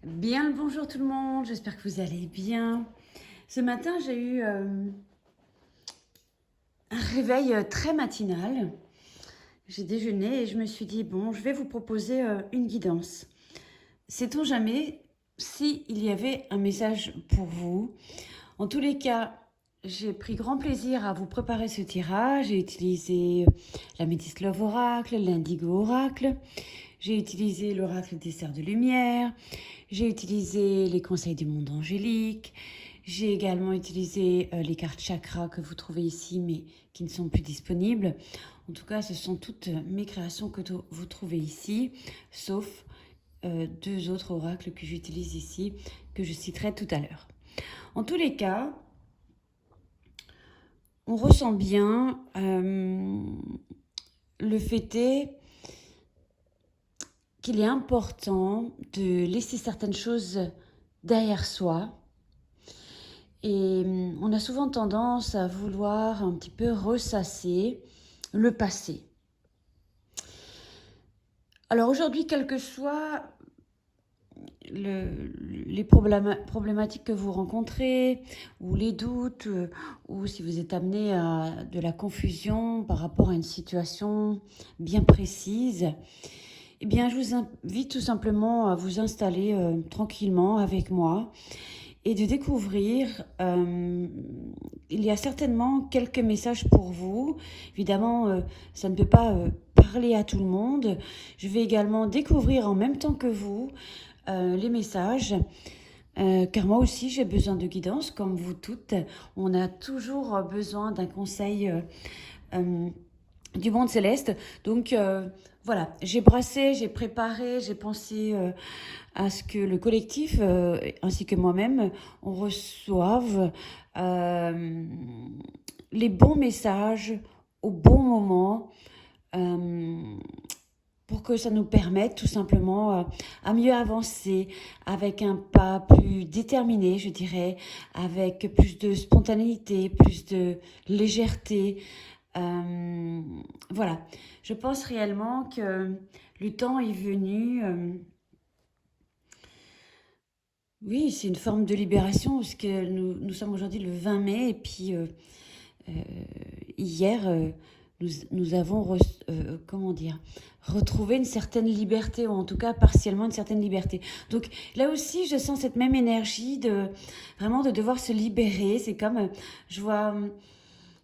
Bien le bonjour tout le monde, j'espère que vous allez bien. Ce matin, j'ai eu un réveil très matinal. J'ai déjeuné et je me suis dit, bon, je vais vous proposer une guidance. Sait-on jamais s'il y avait un message pour vous? En tous les cas, j'ai pris grand plaisir à vous préparer ce tirage. J'ai utilisé la Métis Love Oracle, l'Indigo Oracle. J'ai utilisé l'Oracle des Serres de Lumière. J'ai utilisé les conseils du monde angélique. J'ai également utilisé les cartes chakras que vous trouvez ici, mais qui ne sont plus disponibles. En tout cas, ce sont toutes mes créations que vous trouvez ici, sauf deux autres oracles que j'utilise ici, que je citerai tout à l'heure. En tous les cas, on ressent bien le fait est qu'il est important de laisser certaines choses derrière soi. Et on a souvent tendance à vouloir un petit peu ressasser le passé. Alors aujourd'hui, quelles que soient les problématiques que vous rencontrez, ou les doutes, ou si vous êtes amené à de la confusion par rapport à une situation bien précise, eh bien, je vous invite tout simplement à vous installer tranquillement avec moi et de découvrir, il y a certainement quelques messages pour vous. Évidemment, ça ne peut pas parler à tout le monde. Je vais également découvrir en même temps que vous les messages. Car moi aussi j'ai besoin de guidance, comme vous toutes. On a toujours besoin d'un conseil du monde céleste. Donc voilà, j'ai brassé, j'ai préparé, j'ai pensé à ce que le collectif ainsi que moi-même on reçoive les bons messages au bon moment pour que ça nous permette tout simplement à mieux avancer avec un pas plus déterminé, je dirais, avec plus de spontanéité, plus de légèreté. Voilà, je pense réellement que le temps est venu. Oui, c'est une forme de libération parce que nous sommes aujourd'hui le 20 mai et puis euh, hier, nous avons, comment dire, retrouvé une certaine liberté, ou en tout cas partiellement une certaine liberté. Donc là aussi, je sens cette même énergie de vraiment de devoir se libérer. C'est comme, je vois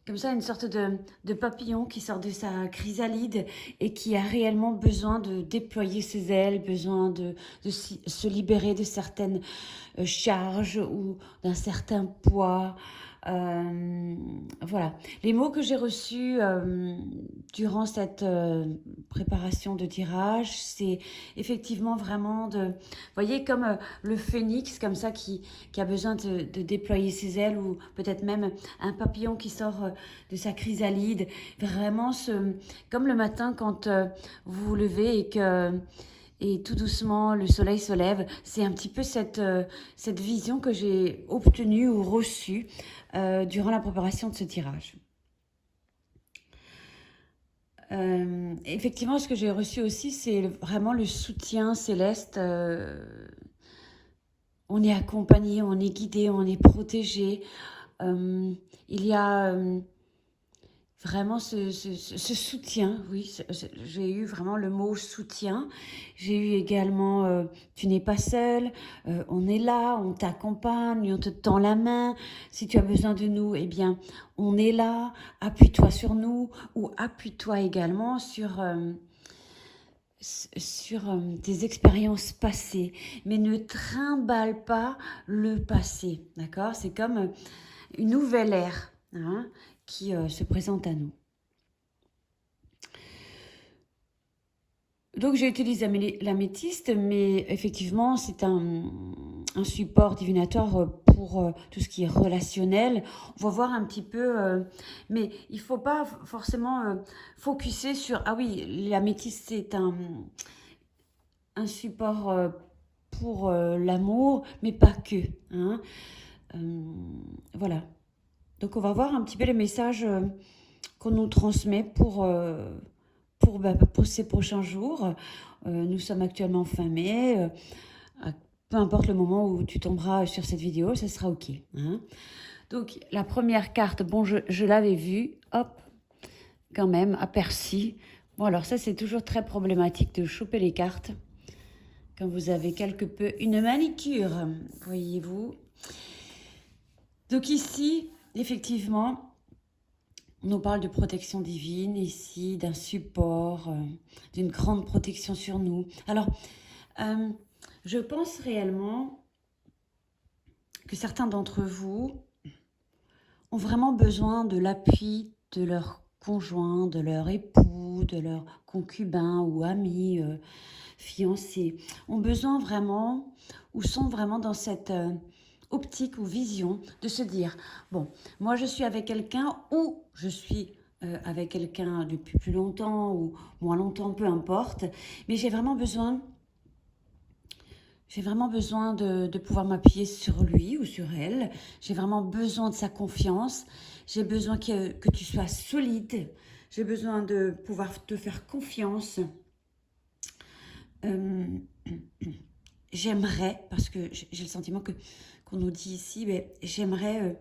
comme ça une sorte de papillon qui sort de sa chrysalide et qui a réellement besoin de déployer ses ailes, besoin de se libérer de certaines charges ou d'un certain poids. Voilà. Les mots que j'ai reçus durant cette préparation de tirage, c'est effectivement vraiment vous voyez, comme le phénix, comme ça, qui a besoin de déployer ses ailes, ou peut-être même un papillon qui sort de sa chrysalide. Vraiment, comme le matin quand vous vous levez et tout doucement le soleil se lève, c'est un petit peu cette vision que j'ai obtenue ou reçue durant la préparation de ce tirage. Effectivement, ce que j'ai reçu aussi, c'est vraiment le soutien céleste. On est accompagné, on est guidé, on est protégé. Il y a vraiment ce soutien, oui, j'ai eu vraiment le mot soutien. J'ai eu également tu n'es pas seul, on est là, on t'accompagne, on te tend la main. Si tu as besoin de nous, eh bien, on est là, appuie-toi sur nous, ou appuie-toi également sur tes expériences passées, mais ne trimballe pas le passé, d'accord? C'est comme une nouvelle ère hein, qui se présente à nous. Donc j'ai utilisé la métiste, mais effectivement c'est un support divinatoire pour tout ce qui est relationnel. On va voir un petit peu, mais il ne faut pas forcément focuser sur... Ah oui, la métiste c'est un support pour l'amour, mais pas que. Hein. Voilà. Donc on va voir un petit peu les messages qu'on nous transmet pour ces prochains jours. Nous sommes actuellement fin mai. peu importe le moment où tu tomberas sur cette vidéo, ça sera OK. Hein. Donc, la première carte, bon, je l'avais vue, hop, quand même, aperçue. Bon, alors ça, c'est toujours très problématique de choper les cartes quand vous avez quelque peu une manicure, voyez-vous. Donc ici, effectivement, on nous parle de protection divine ici, d'un support, d'une grande protection sur nous. Alors, je pense réellement que certains d'entre vous ont vraiment besoin de l'appui de leur conjoint, de leur époux, de leur concubin ou ami, fiancé. Ont besoin vraiment, ou sont vraiment dans cette optique ou vision de se dire, bon, moi je suis avec quelqu'un ou je suis avec quelqu'un depuis plus longtemps ou moins longtemps, peu importe, mais j'ai vraiment besoin de pouvoir m'appuyer sur lui ou sur elle. J'ai vraiment besoin de sa confiance. J'ai besoin que tu sois solide. J'ai besoin de pouvoir te faire confiance. J'aimerais, parce que j'ai le sentiment qu'on nous dit ici, mais j'aimerais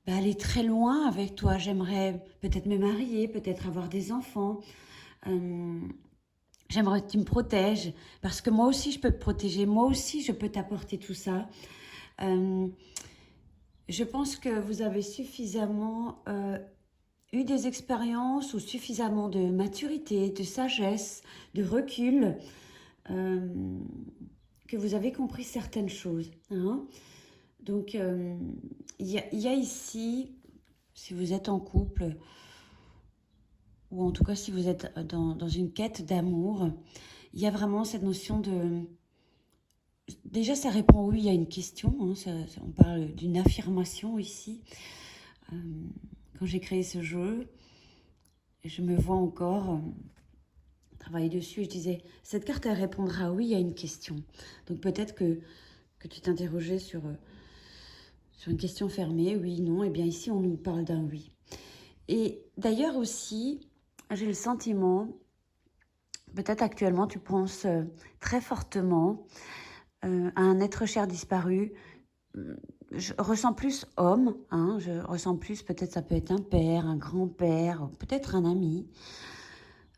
aller très loin avec toi. J'aimerais peut-être me marier, peut-être avoir des enfants. J'aimerais que tu me protèges, parce que moi aussi je peux te protéger, moi aussi je peux t'apporter tout ça. Je pense que vous avez suffisamment eu des expériences ou suffisamment de maturité, de sagesse, de recul, que vous avez compris certaines choses. Hein. Donc, il y a ici, si vous êtes en couple, ou en tout cas si vous êtes dans une quête d'amour, il y a vraiment cette notion de... Déjà, ça répond oui à une question. Hein, on parle d'une affirmation ici. Quand j'ai créé ce jeu, je me vois encore travailler dessus et je disais, cette carte, elle répondra oui à une question. Donc peut-être que tu t'interrogeais sur une question fermée, oui, non. Et bien ici, on nous parle d'un oui. Et d'ailleurs aussi, j'ai le sentiment, peut-être actuellement, tu penses très fortement à un être cher disparu. Je ressens plus homme, hein, je ressens plus, peut-être ça peut être un père, un grand-père, peut-être un ami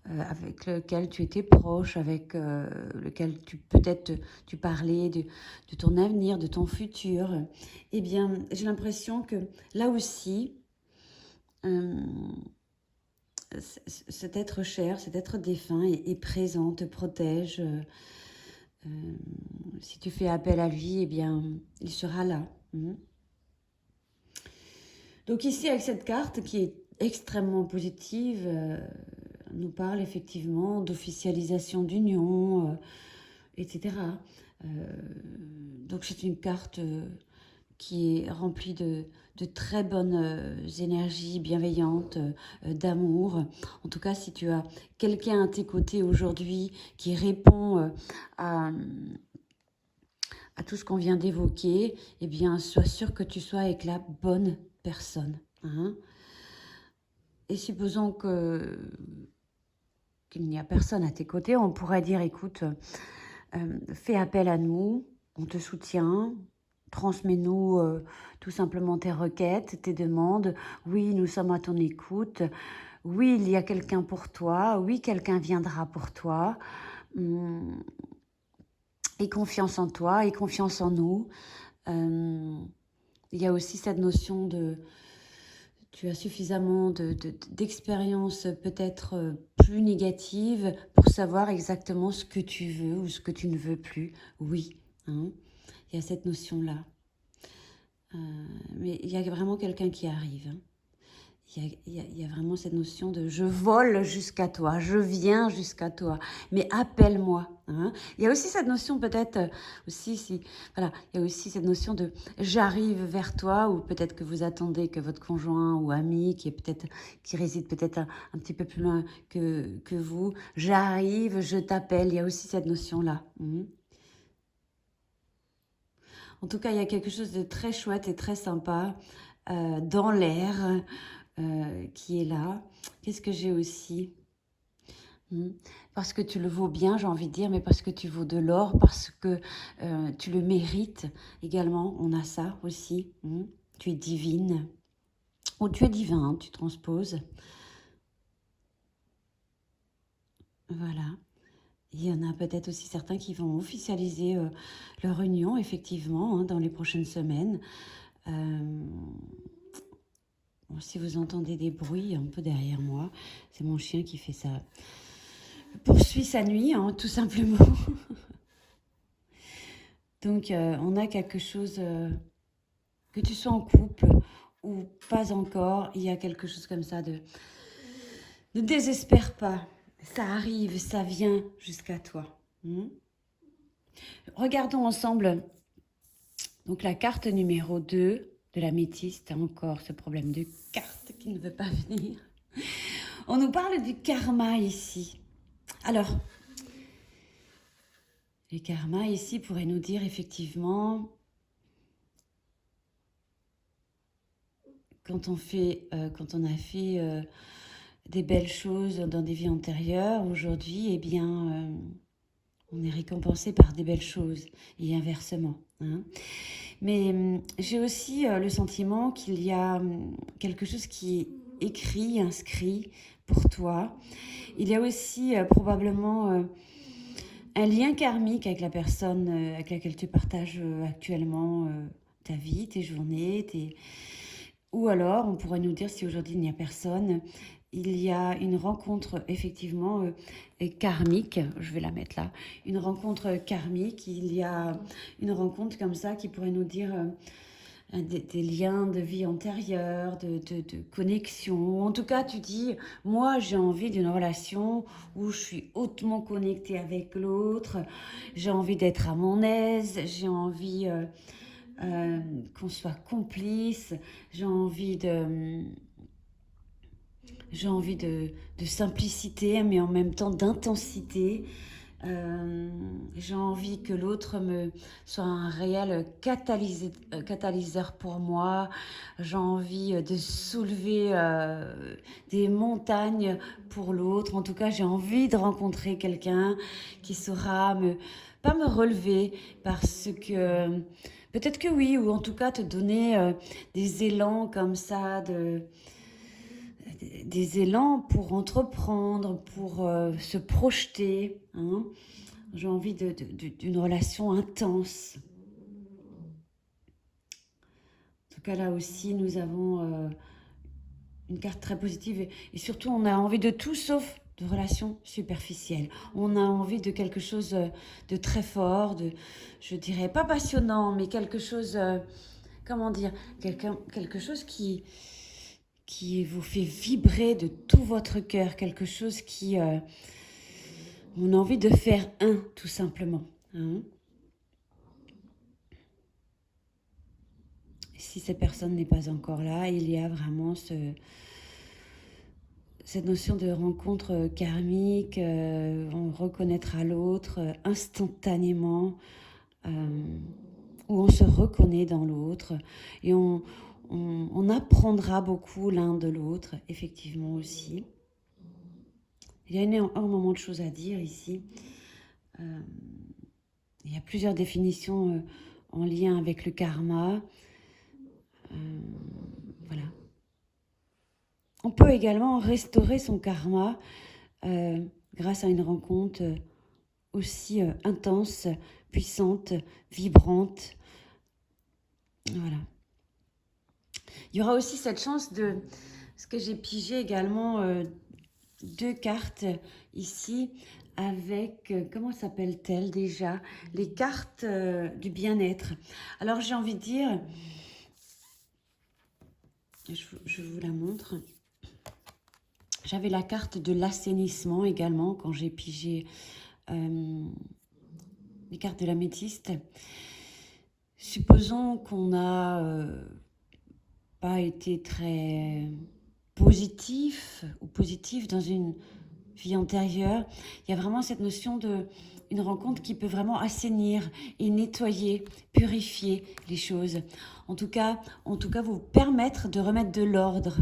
avec lequel tu étais proche, avec lequel peut-être tu parlais de ton avenir, de ton futur. Eh bien, j'ai l'impression que là aussi, cet être cher, cet être défunt est présent, te protège. Si tu fais appel à lui, eh bien, il sera là. Donc ici, avec cette carte qui est extrêmement positive, on nous parle effectivement d'officialisation d'union, etc. Donc c'est une carte qui est remplie de très bonnes énergies bienveillantes, d'amour. En tout cas, si tu as quelqu'un à tes côtés aujourd'hui qui répond à tout ce qu'on vient d'évoquer, eh bien, sois sûr que tu sois avec la bonne personne. Hein. Et supposons qu'il n'y a personne à tes côtés, on pourrait dire, écoute, fais appel à nous, on te soutient, transmets-nous tout simplement tes requêtes, tes demandes. Oui, nous sommes à ton écoute. Oui, il y a quelqu'un pour toi. Oui, quelqu'un viendra pour toi. Aie confiance en toi, aie confiance en nous. Il y a aussi cette notion de... Tu as suffisamment d'expériences peut-être plus négatives pour savoir exactement ce que tu veux ou ce que tu ne veux plus. Oui, hein, il y a cette notion-là. Mais il y a vraiment quelqu'un qui arrive. Hein. Il y a vraiment cette notion de je vole jusqu'à toi, je viens jusqu'à toi, mais appelle-moi. Hein. Il y a aussi cette notion peut-être aussi, voilà, il y a aussi cette notion de j'arrive vers toi, ou peut-être que vous attendez que votre conjoint ou ami qui réside peut-être un petit peu plus loin que vous, j'arrive, je t'appelle. Il y a aussi cette notion-là. En tout cas, il y a quelque chose de très chouette et très sympa dans l'air qui est là. Qu'est-ce que j'ai aussi? Parce que tu le vaux bien, j'ai envie de dire, mais parce que tu vaux de l'or, parce que tu le mérites également. On a ça aussi. Tu es divine. Ou tu es divin, tu transposes. Voilà. Il y en a peut-être aussi certains qui vont officialiser leur union, effectivement, dans les prochaines semaines. Bon, si vous entendez des bruits un peu derrière moi, c'est mon chien qui fait ça. Poursuit sa nuit, tout simplement. Donc, on a quelque chose, que tu sois en couple ou pas encore, il y a quelque chose comme ça de... Ne désespère pas, ça arrive, ça vient jusqu'à toi. Regardons ensemble donc la carte numéro 2 de l'améthyste. Encore ce problème de carte qui ne veut pas venir. On nous parle du karma ici. Alors, le karma ici pourrait nous dire effectivement, quand on a fait des belles choses dans des vies antérieures, aujourd'hui, eh bien, on est récompensé par des belles choses et inversement. Mais j'ai aussi le sentiment qu'il y a quelque chose qui est écrit, inscrit pour toi. Il y a aussi probablement un lien karmique avec la personne avec laquelle tu partages actuellement ta vie, tes journées, ou alors on pourrait nous dire, si aujourd'hui il n'y a personne, il y a une rencontre effectivement karmique, je vais la mettre là, une rencontre karmique, il y a une rencontre comme ça qui pourrait nous dire des liens de vie antérieure, de connexion. En tout cas, tu dis, moi j'ai envie d'une relation où je suis hautement connectée avec l'autre, j'ai envie d'être à mon aise, j'ai envie qu'on soit complice, j'ai envie de simplicité, mais en même temps d'intensité. J'ai envie que l'autre soit un réel catalyseur pour moi. J'ai envie de soulever des montagnes pour l'autre. En tout cas, j'ai envie de rencontrer quelqu'un qui saura pas me relever, parce que peut-être que oui, ou en tout cas te donner des élans comme ça des élans pour entreprendre, pour se projeter. J'ai envie d'une relation intense. En tout cas, là aussi, nous avons une carte très positive. Et surtout, on a envie de tout sauf de relations superficielles. On a envie de quelque chose de très fort, je dirais pas passionnant, mais quelque chose, comment dire, quelque chose qui vous fait vibrer de tout votre cœur, quelque chose qui... on a envie de faire un, tout simplement. Si cette personne n'est pas encore là, il y a vraiment cette notion de rencontre karmique, on reconnaîtra l'autre instantanément, où on se reconnaît dans l'autre, et on apprendra beaucoup l'un de l'autre, effectivement aussi. Il y a énormément de choses à dire ici. Il y a plusieurs définitions en lien avec le karma. Voilà. On peut également restaurer son karma grâce à une rencontre aussi intense, puissante, vibrante. Voilà. Il y aura aussi cette chance de... Ce que j'ai pigé également, 2 cartes ici avec, comment s'appellent-elles déjà? Les cartes du bien-être. Alors j'ai envie de dire, je vous la montre. J'avais la carte de l'assainissement également quand j'ai pigé les cartes de l'améthyste. Supposons qu'on n'a pas été très positif ou positive dans une vie antérieure. Il y a vraiment cette notion une rencontre qui peut vraiment assainir et nettoyer, purifier les choses. En tout cas vous permettre de remettre de l'ordre.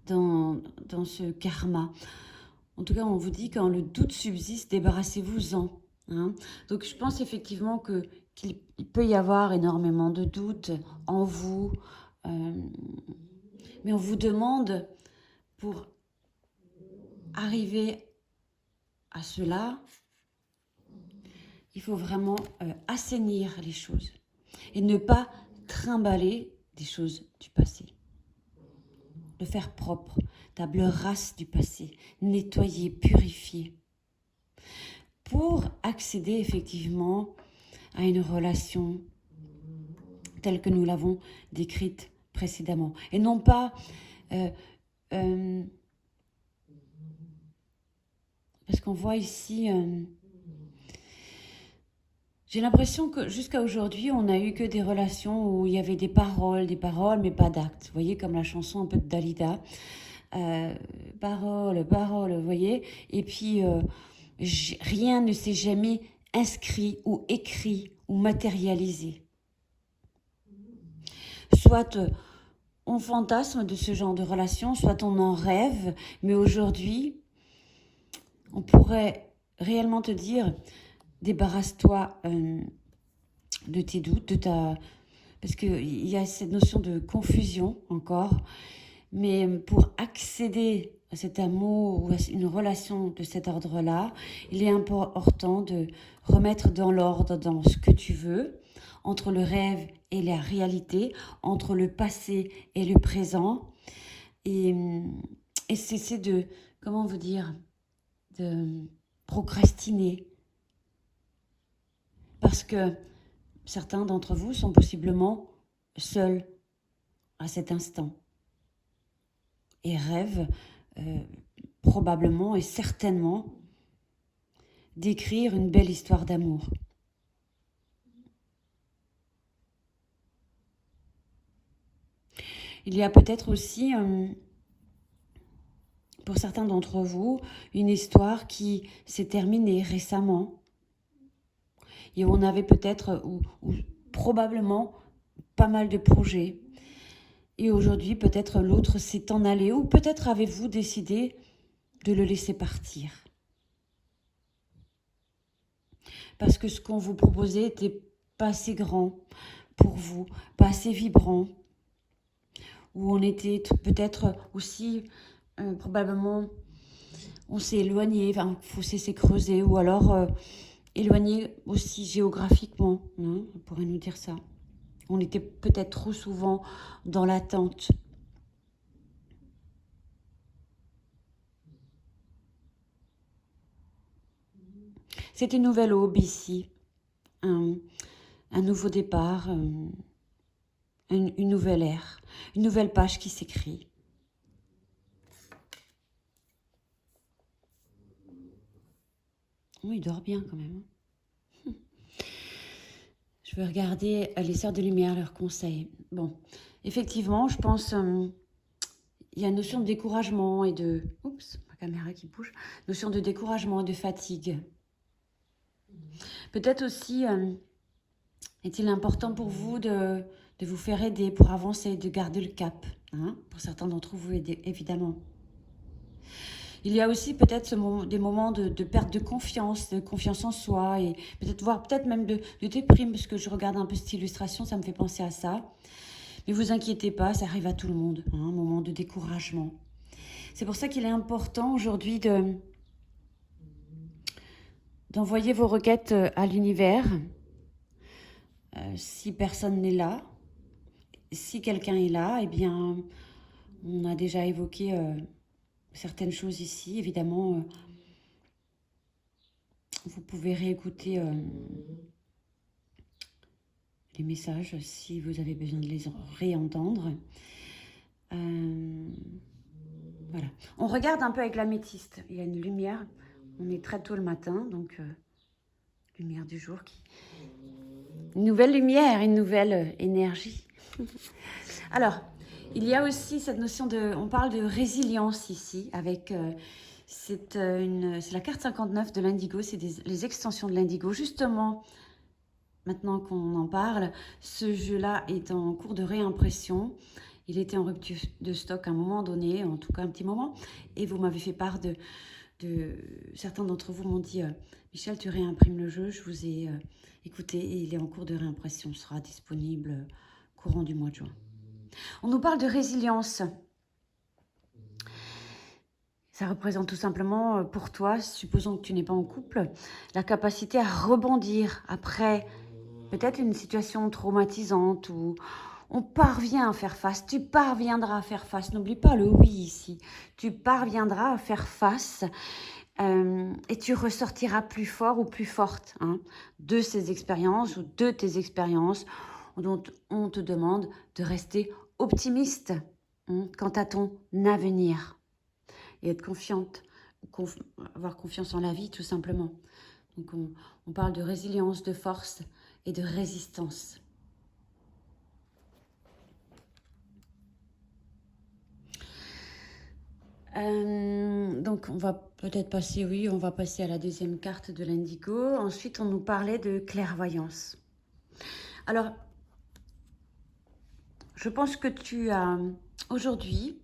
dans ce karma. En tout cas, on vous dit quand le doute subsiste, débarrassez-vous-en. Hein. Donc, je pense effectivement qu'il peut y avoir énormément de doutes en vous. Mais on vous demande, pour arriver à cela, il faut vraiment assainir les choses et ne pas trimballer des choses du passé. Le faire propre, table rase du passé, nettoyer, purifier, pour accéder effectivement à une relation telle que nous l'avons décrite précédemment. Et non pas... parce qu'on voit ici... j'ai l'impression que jusqu'à aujourd'hui, on n'a eu que des relations où il y avait des paroles, mais pas d'actes. Vous voyez, comme la chanson un peu de Dalida. Paroles, vous voyez. Et puis, rien ne s'est jamais inscrit ou écrit ou matérialisé. Soit on fantasme de ce genre de relation, soit on en rêve. Mais aujourd'hui, on pourrait réellement te dire... Débarrasse-toi de tes doutes, parce qu'il y a cette notion de confusion encore. Mais pour accéder à cet amour ou à une relation de cet ordre-là, il est important de remettre dans l'ordre dans ce que tu veux, entre le rêve et la réalité, entre le passé et le présent. Et cesser de, comment vous dire, de procrastiner. Parce que certains d'entre vous sont possiblement seuls à cet instant et rêvent probablement et certainement d'écrire une belle histoire d'amour. Il y a peut-être aussi, pour certains d'entre vous, une histoire qui s'est terminée récemment. Et on avait peut-être, ou probablement, pas mal de projets. Et aujourd'hui, peut-être l'autre s'est en allé, ou peut-être avez-vous décidé de le laisser partir. Parce que ce qu'on vous proposait n'était pas assez grand pour vous, pas assez vibrant. Ou on était peut-être aussi, probablement, on s'est éloigné, enfin, le fossé s'est creusé, ou alors... éloigné aussi géographiquement, hein, on pourrait nous dire ça. On était peut-être trop souvent dans l'attente. C'est une nouvelle aube ici, un nouveau départ, une nouvelle ère, une nouvelle page qui s'écrit. Oh, il dort bien quand même. Je vais regarder les sœurs de lumière, leurs conseils. Bon, effectivement, je pense il y a une notion de découragement et de... Oups, ma caméra qui bouge. Notion de découragement et de fatigue. Peut-être aussi est-il important pour vous de vous faire aider pour avancer, de garder le cap. Hein, pour certains d'entre vous, évidemment. Il y a aussi peut-être des moments de perte de confiance en soi, et peut-être même de déprime, parce que je regarde un peu cette illustration, ça me fait penser à ça. Mais vous inquiétez pas, ça arrive à tout le monde, hein, un moment de découragement. C'est pour ça qu'il est important aujourd'hui d'envoyer vos requêtes à l'univers. Si personne n'est là, si quelqu'un est là, eh bien, on a déjà évoqué... certaines choses ici, évidemment, vous pouvez réécouter les messages si vous avez besoin de les réentendre. Voilà. On regarde un peu avec l'améthyste. Il y a une lumière. On est très tôt le matin, donc lumière du jour. Une nouvelle lumière, une nouvelle énergie. Alors, il y a aussi cette notion de... On parle de résilience ici, avec... c'est la carte 59 de l'indigo, c'est les extensions de l'indigo. Justement, maintenant qu'on en parle, ce jeu-là est en cours de réimpression. il était en rupture de stock à un moment donné, en tout cas un petit moment, et vous m'avez fait part de certains d'entre vous m'ont dit Michel, tu réimprimes le jeu, je vous ai écouté et il est en cours de réimpression, sera disponible courant du mois de juin. On nous parle de résilience. Ça représente tout simplement pour toi, supposons que tu n'es pas en couple, la capacité à rebondir après peut-être une situation traumatisante où on parvient à faire face. Tu parviendras à faire face. N'oublie pas le oui ici. Tu parviendras à faire face et tu ressortiras plus fort ou plus forte de ces expériences ou de tes expériences dont on te demande de rester optimiste quant à ton avenir. Et être confiante, avoir confiance en la vie tout simplement. Donc on parle de résilience, de force et de résistance. Donc on va peut-être passer, oui, on va passer à la deuxième carte de l'indigo. Ensuite on nous parlait de clairvoyance. Alors, je pense que tu as aujourd'hui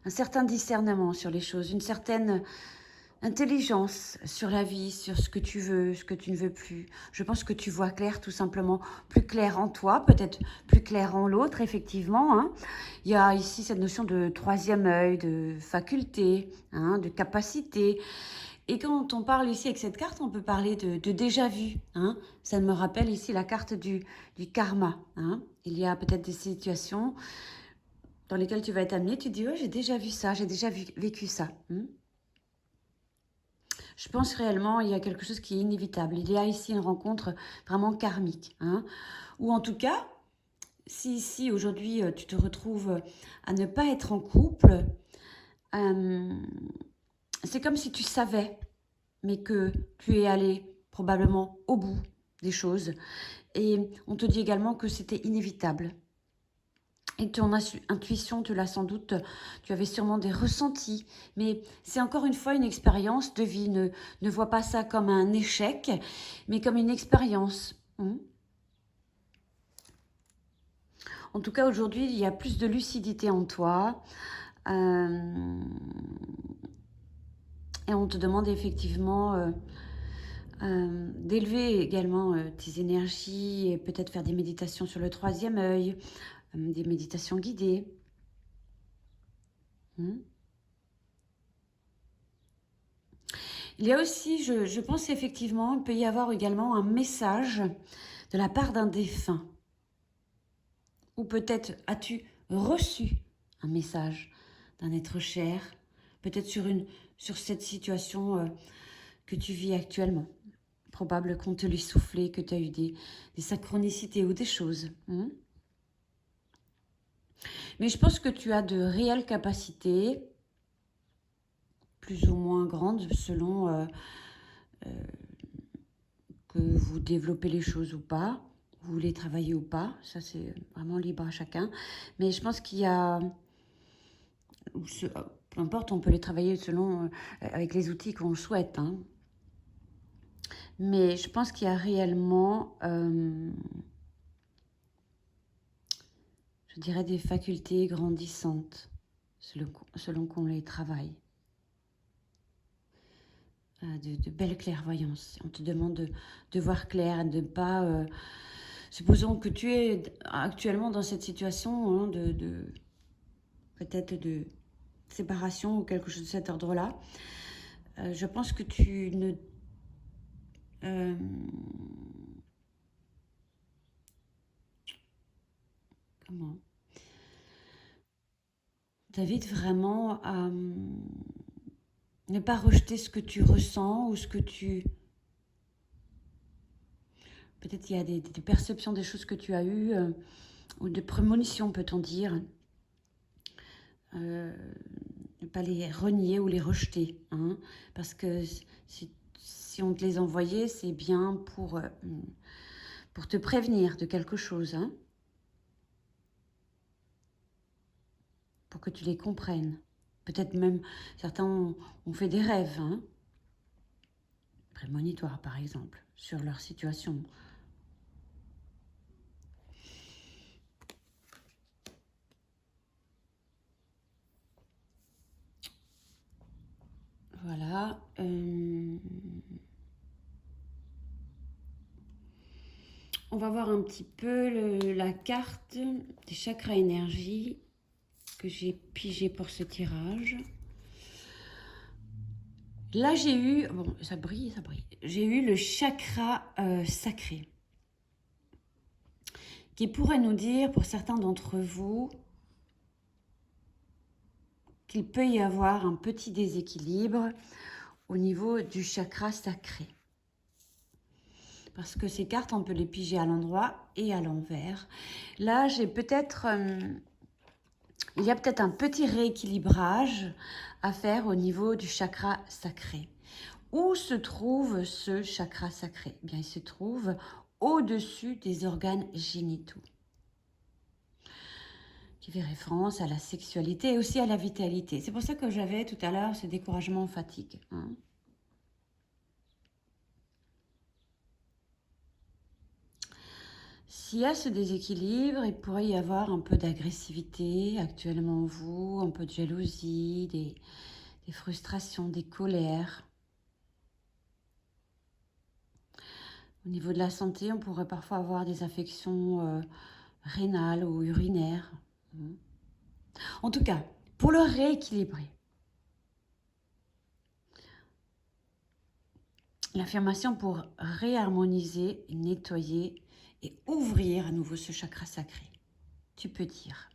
un certain discernement sur les choses, une certaine intelligence sur la vie, sur ce que tu veux, ce que tu ne veux plus. Je pense que tu vois clair tout simplement, plus clair en toi, peut-être plus clair en l'autre, effectivement. Il y a ici cette notion de troisième œil, de faculté, de capacité. Et quand on parle ici avec cette carte, on peut parler de déjà vu. Ça me rappelle ici la carte du karma. Il y a peut-être des situations dans lesquelles tu vas être amené, tu te dis, oh, j'ai déjà vu ça, j'ai déjà vécu ça. Je pense réellement il y a quelque chose qui est inévitable. Il y a ici une rencontre vraiment karmique. Ou en tout cas, si ici aujourd'hui tu te retrouves à ne pas être en couple, c'est comme si tu savais, mais que tu es allé probablement au bout des choses. Et on te dit également que c'était inévitable. Et ton intuition, tu l'as sans doute, tu avais sûrement des ressentis. Mais c'est encore une fois une expérience de vie. Ne vois pas ça comme un échec, mais comme une expérience. En tout cas, aujourd'hui, il y a plus de lucidité en toi. Et on te demande effectivement d'élever également tes énergies et peut-être faire des méditations sur le troisième œil, des méditations guidées. Il y a aussi, je pense effectivement, il peut y avoir également un message de la part d'un défunt. Ou peut-être as-tu reçu un message d'un être cher, peut-être sur cette situation que tu vis actuellement. Probable qu'on te l'ait soufflé, que tu as eu des synchronicités ou des choses. Mais je pense que tu as de réelles capacités, plus ou moins grandes, selon que vous développez les choses ou pas, vous voulez travailler ou pas, ça c'est vraiment libre à chacun. Mais je pense qu'il y a, peu importe, on peut les travailler selon, avec les outils qu'on souhaite. Mais je pense qu'il y a réellement, je dirais, des facultés grandissantes selon qu'on les travaille. De belles clairvoyances. On te demande de voir clair, de ne pas... supposons que tu es actuellement dans cette situation peut-être de séparation ou quelque chose de cet ordre-là. Je pense que tu ne... comment t'invite vraiment à ne pas rejeter ce que tu ressens ou ce que tu... Peut-être il y a des perceptions des choses que tu as eues, ou de prémonitions, peut-on dire. Ne pas les renier ou les rejeter. Parce que si on te les envoyait, c'est bien pour te prévenir de quelque chose. Pour que tu les comprennes. Peut-être même, certains ont fait des rêves. Prémonitoires, par exemple, sur leur situation. On va voir un petit peu la carte des chakras énergie que j'ai pigé pour ce tirage. Là, j'ai eu... Bon, ça brille, ça brille. J'ai eu le chakra sacré. Qui pourrait nous dire, pour certains d'entre vous, qu'il peut y avoir un petit déséquilibre au niveau du chakra sacré. Parce que ces cartes, on peut les piger à l'endroit et à l'envers. Là, j'ai peut-être... il y a peut-être un petit rééquilibrage à faire au niveau du chakra sacré. Où se trouve ce chakra sacré? Eh bien, il se trouve au-dessus des organes génitaux, qui fait référence à la sexualité et aussi à la vitalité. C'est pour ça que j'avais tout à l'heure ce découragement fatigue. Hein. S'il y a ce déséquilibre, il pourrait y avoir un peu d'agressivité actuellement en vous, un peu de jalousie, des frustrations, des colères. Au niveau de la santé, on pourrait parfois avoir des affections rénales ou urinaires. En tout cas, pour le rééquilibrer, l'affirmation pour réharmoniser, nettoyer et ouvrir à nouveau ce chakra sacré. Tu peux dire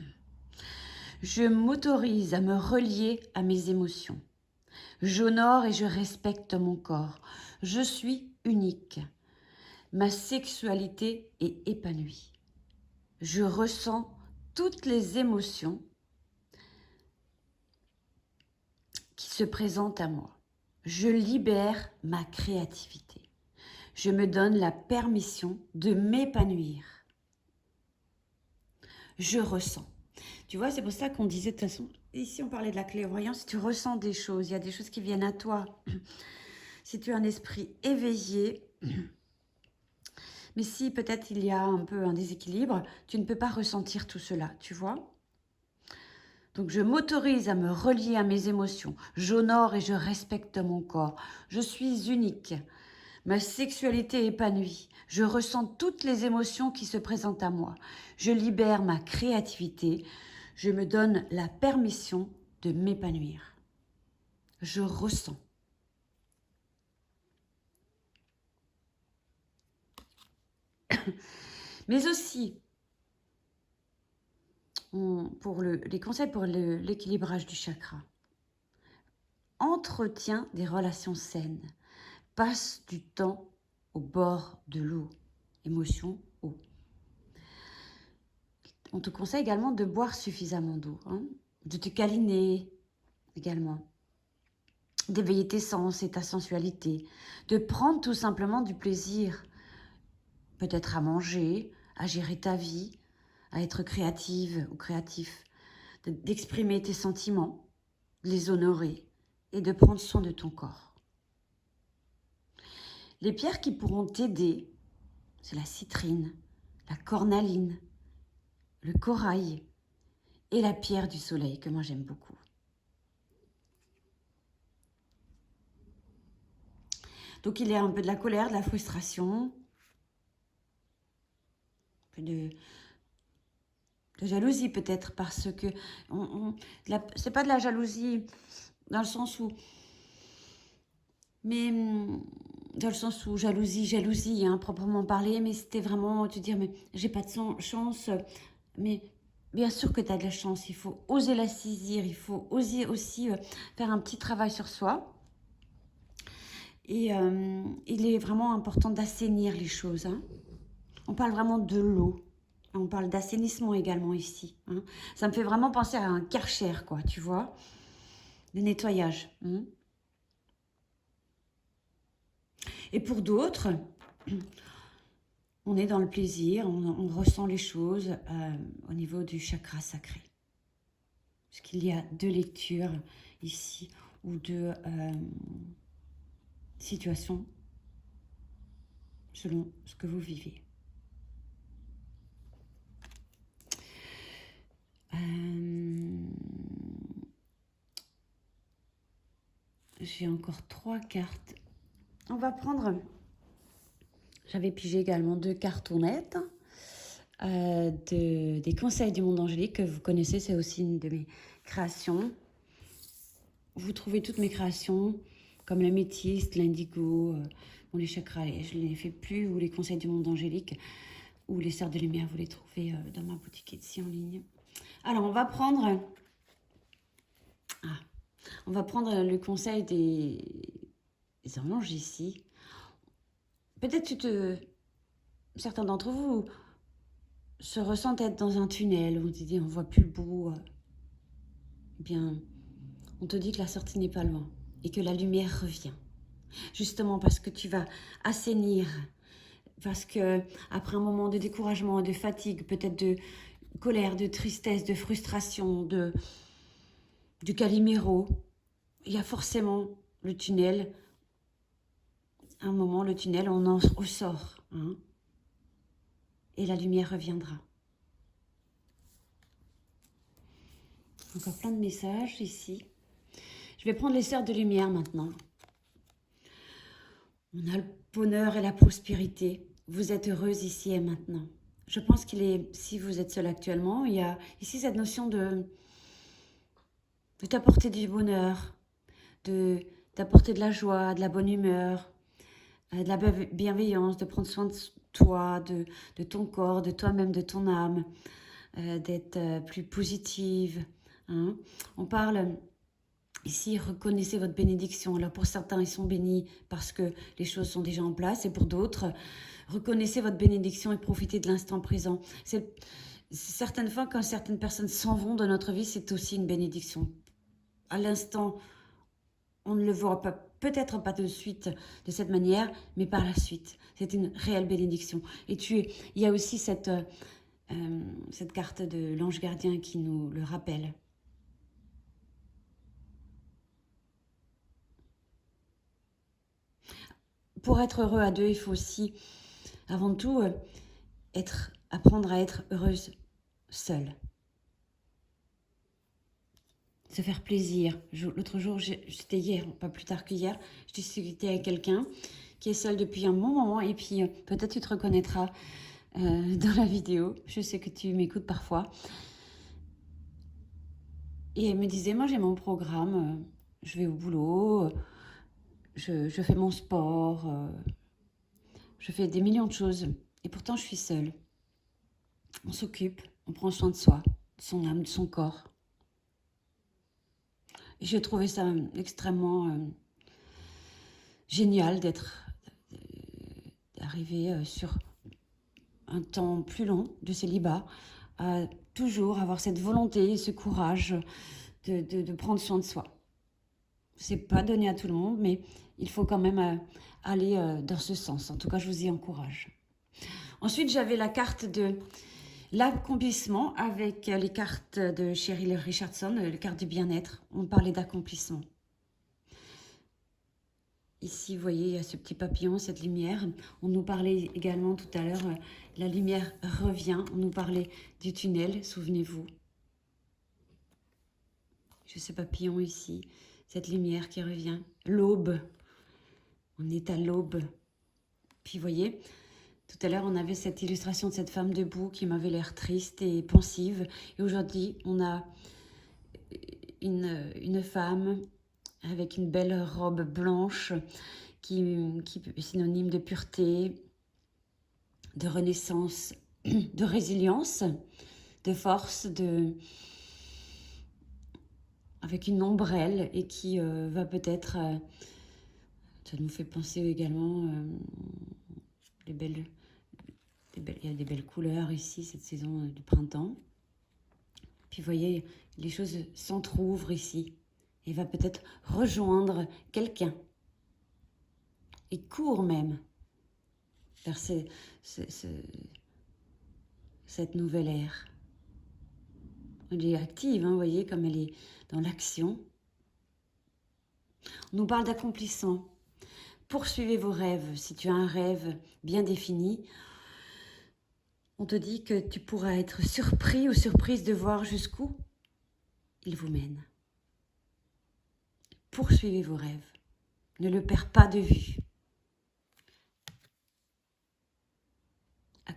« Je m'autorise à me relier à mes émotions. J'honore et je respecte mon corps. Je suis unique. Ma sexualité est épanouie. Je ressens toutes les émotions qui se présentent à moi. Je libère ma créativité. Je me donne la permission de m'épanouir. Je ressens. » Tu vois, c'est pour ça qu'on disait, de toute façon, ici on parlait de la clairvoyance, tu ressens des choses, il y a des choses qui viennent à toi. Si tu as un esprit éveillé, mais si peut-être il y a un peu un déséquilibre, tu ne peux pas ressentir tout cela, tu vois. Donc je m'autorise à me relier à mes émotions. J'honore et je respecte mon corps. Je suis unique. Ma sexualité est épanouie. Je ressens toutes les émotions qui se présentent à moi. Je libère ma créativité. Je me donne la permission de m'épanouir. Je ressens. Mais aussi, pour les conseils pour l'équilibrage du chakra. Entretiens des relations saines. Passe du temps au bord de l'eau. Émotion, eau. On te conseille également de boire suffisamment d'eau, hein, de te câliner également, d'éveiller tes sens et ta sensualité, de prendre tout simplement du plaisir, peut-être à manger, à gérer ta vie, à être créative ou créatif, d'exprimer tes sentiments, de les honorer et de prendre soin de ton corps. Les pierres qui pourront t'aider, c'est la citrine, la cornaline, le corail et la pierre du soleil, que moi j'aime beaucoup. Donc il y a un peu de la colère, de la frustration, un peu de jalousie peut-être, parce que c'est pas de la jalousie dans le sens où... Mais dans le sens où jalousie, hein, proprement parler, mais c'était vraiment te dire, mais j'ai pas de chance, mais bien sûr que tu as de la chance, il faut oser la saisir, il faut oser aussi faire un petit travail sur soi. Et il est vraiment important d'assainir les choses. Hein. On parle vraiment de l'eau. On parle d'assainissement également ici. Hein. Ça me fait vraiment penser à un Karcher, quoi, tu vois. Le nettoyage. Hein. Et pour d'autres, on est dans le plaisir, on ressent les choses au niveau du chakra sacré. Parce qu'il y a deux lectures ici, ou deux situations selon ce que vous vivez. J'ai encore 3 cartes. On va prendre J'avais pigé également 2 cartonnettes des conseils du monde angélique que vous connaissez, c'est aussi une de mes créations. Vous trouvez toutes mes créations, comme la métisse, l'indigo, les chakras, je ne les fais plus, ou les conseils du monde angélique, ou les sœurs de lumière, vous les trouvez dans ma boutique Etsy en ligne. Alors, on va prendre le conseil des anges ici. Peut-être certains d'entre vous se ressentent être dans un tunnel, où on te dit on voit plus le bout. Eh bien, on te dit que la sortie n'est pas loin et que la lumière revient. Justement parce que tu vas assainir, parce que après un moment de découragement, de fatigue, peut-être de colère, de tristesse, de frustration, de Calimero, il y a forcément le tunnel. À un moment, le tunnel, on en ressort. Hein, et la lumière reviendra. Encore plein de messages ici. Je vais prendre les sœurs de lumière maintenant. On a le bonheur et la prospérité. Vous êtes heureuse ici et maintenant. Je pense si vous êtes seule actuellement, il y a ici cette notion de t'apporter du bonheur, d'apporter de la joie, de la bonne humeur, de la bienveillance, de prendre soin de toi, de ton corps, de toi-même, de ton âme, d'être plus positive. Hein. On parle ici, reconnaissez votre bénédiction. Alors pour certains, ils sont bénis parce que les choses sont déjà en place, et pour d'autres, reconnaissez votre bénédiction et profitez de l'instant présent. Certaines fois, quand certaines personnes s'en vont de notre vie, c'est aussi une bénédiction. À l'instant, on ne le voit pas, peut-être pas de suite de cette manière, mais par la suite. C'est une réelle bénédiction. Et il y a aussi cette carte de l'ange gardien qui nous le rappelle. Pour être heureux à deux, il faut aussi, avant tout, apprendre à être heureuse seule. Se faire plaisir. L'autre jour, c'était hier, pas plus tard qu'hier, je discutais avec quelqu'un qui est seul depuis un bon moment, et puis peut-être tu te reconnaîtras dans la vidéo. Je sais que tu m'écoutes parfois. Et elle me disait, moi j'ai mon programme, je vais au boulot, je fais mon sport, je fais des millions de choses, et pourtant je suis seule. On s'occupe, on prend soin de soi, de son âme, de son corps. Et j'ai trouvé ça extrêmement génial d'arriver sur un temps plus long de célibat, à toujours avoir cette volonté et ce courage de prendre soin de soi. C'est pas donné à tout le monde, mais il faut quand même aller dans ce sens. En tout cas, je vous y encourage. Ensuite, j'avais la carte de l'accomplissement avec les cartes de Cheryl Richardson, les cartes du bien-être. On parlait d'accomplissement. Ici, vous voyez, il y a ce petit papillon, cette lumière. On nous parlait également tout à l'heure, la lumière revient. On nous parlait du tunnel, souvenez-vous. J'ai ce papillon ici, cette lumière qui revient. L'aube, on est à l'aube. Puis, vous voyez, tout à l'heure, on avait cette illustration de cette femme debout qui m'avait l'air triste et pensive. Et aujourd'hui, on a une femme avec une belle robe blanche qui est synonyme de pureté, de renaissance, de résilience, de force, avec une ombrelle, et qui va peut-être... ça nous fait penser également il y a des belles couleurs ici, cette saison du printemps. Puis vous voyez, les choses s'entr'ouvrent ici. Et va peut-être rejoindre quelqu'un. Et court même vers cette nouvelle ère. Elle est active, hein, vous voyez, comme elle est dans l'action. On nous parle d'accomplissement. Poursuivez vos rêves. Si tu as un rêve bien défini, on te dit que tu pourras être surpris ou surprise de voir jusqu'où il vous mène. Poursuivez vos rêves. Ne le perds pas de vue.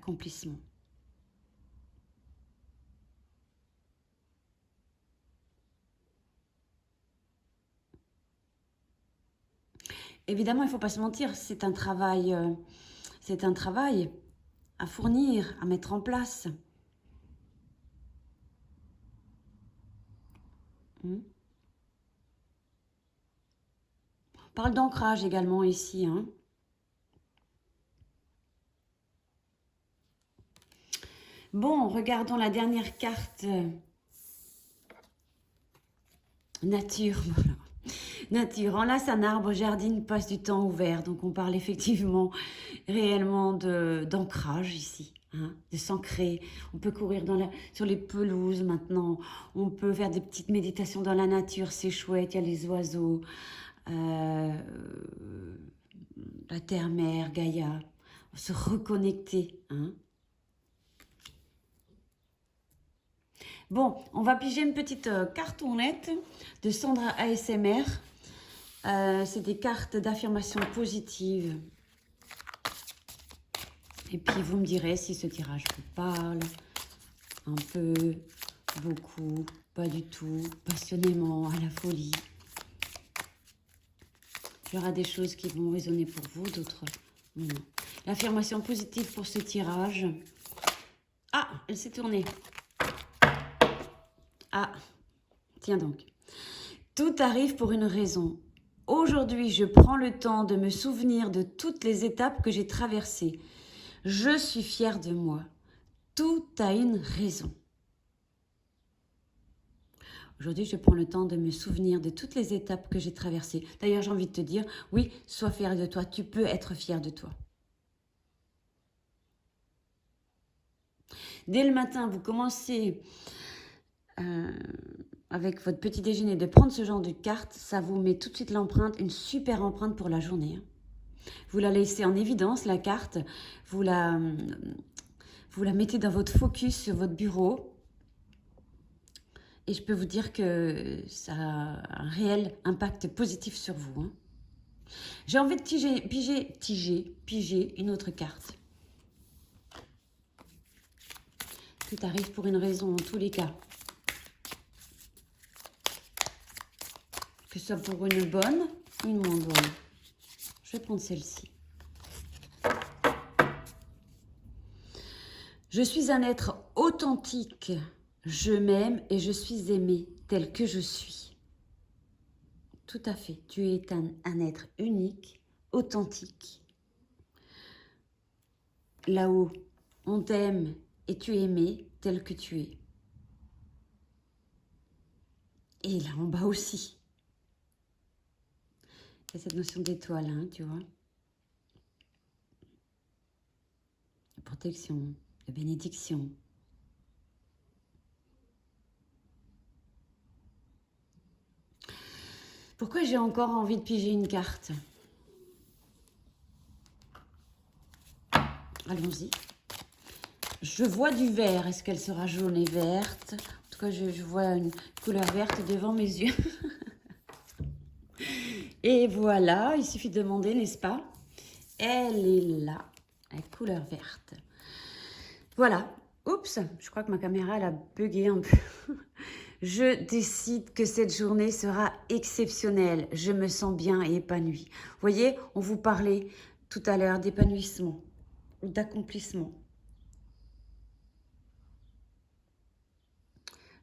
d'accomplissement. Évidemment, il ne faut pas se mentir, c'est un travail à fournir, à mettre en place. On parle d'ancrage également ici. Hein. Bon, regardons la dernière carte. Nature, voilà. Nature, enlace un arbre, jardine, passe du temps ouvert. Donc on parle effectivement réellement d'ancrage ici, hein, de s'ancrer. On peut courir sur les pelouses maintenant. On peut faire des petites méditations dans la nature, c'est chouette. Il y a les oiseaux, la terre-mère, Gaïa. Se reconnecter, hein. Bon, on va piger une petite cartonnette de Sandra ASMR. C'est des cartes d'affirmation positive. Et puis, vous me direz si ce tirage vous parle. Un peu, beaucoup, pas du tout, passionnément, à la folie. Il y aura des choses qui vont résonner pour vous, d'autres non. L'affirmation positive pour ce tirage. Ah, elle s'est tournée. Ah, tiens donc. Tout arrive pour une raison. Aujourd'hui, je prends le temps de me souvenir de toutes les étapes que j'ai traversées. Je suis fière de moi. Tout a une raison. Aujourd'hui, je prends le temps de me souvenir de toutes les étapes que j'ai traversées. D'ailleurs, j'ai envie de te dire, oui, sois fière de toi. Tu peux être fière de toi. Dès le matin, vous commencez avec votre petit déjeuner de prendre ce genre de carte. Ça vous met tout de suite l'empreinte, une super empreinte pour la journée. Vous la laissez en évidence, la carte. Vous la mettez dans votre focus sur votre bureau. Et je peux vous dire que ça a un réel impact positif sur vous. Hein. J'ai envie de piger une autre carte. Tout arrive pour une raison, en tous les cas. Que ce soit pour une bonne ou une moins bonne. Je vais prendre celle-ci. Je suis un être authentique. Je m'aime et je suis aimée tel que je suis. Tout à fait. Tu es un être unique, authentique. Là-haut, on t'aime et tu es aimé tel que tu es. Et là en bas aussi. Il y a cette notion d'étoile, hein, tu vois. De protection, de bénédiction. Pourquoi j'ai encore envie de piger une carte? Allons-y. Je vois du vert. Est-ce qu'elle sera jaune et verte? En tout cas, je vois une couleur verte devant mes yeux. Et voilà, il suffit de demander, n'est-ce pas? Elle est là, la couleur verte. Voilà. Oups, je crois que ma caméra, elle a bugué un peu. Je décide que cette journée sera exceptionnelle. Je me sens bien et épanouie. Vous voyez, on vous parlait tout à l'heure d'épanouissement, d'accomplissement.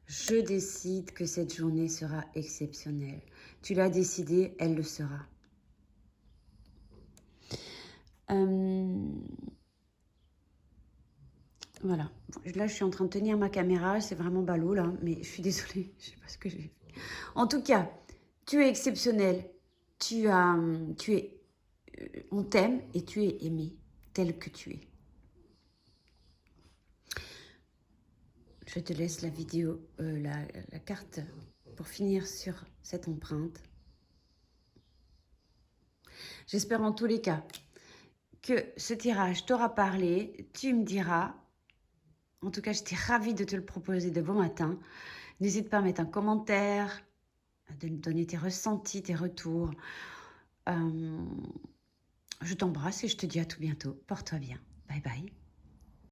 Je décide que cette journée sera exceptionnelle. Tu l'as décidé, elle le sera. Voilà. Là, je suis en train de tenir ma caméra. C'est vraiment ballot, là. Mais je suis désolée. Je ne sais pas ce que j'ai fait. En tout cas, tu es exceptionnel. On t'aime et tu es aimé tel que tu es. Je te laisse la vidéo, la carte pour finir sur cette empreinte. J'espère en tous les cas que ce tirage t'aura parlé. Tu me diras. En tout cas, j'étais ravie de te le proposer de bon matin. N'hésite pas à mettre un commentaire, de me donner tes ressentis, tes retours. Je t'embrasse et je te dis à tout bientôt. Porte-toi bien. Bye bye.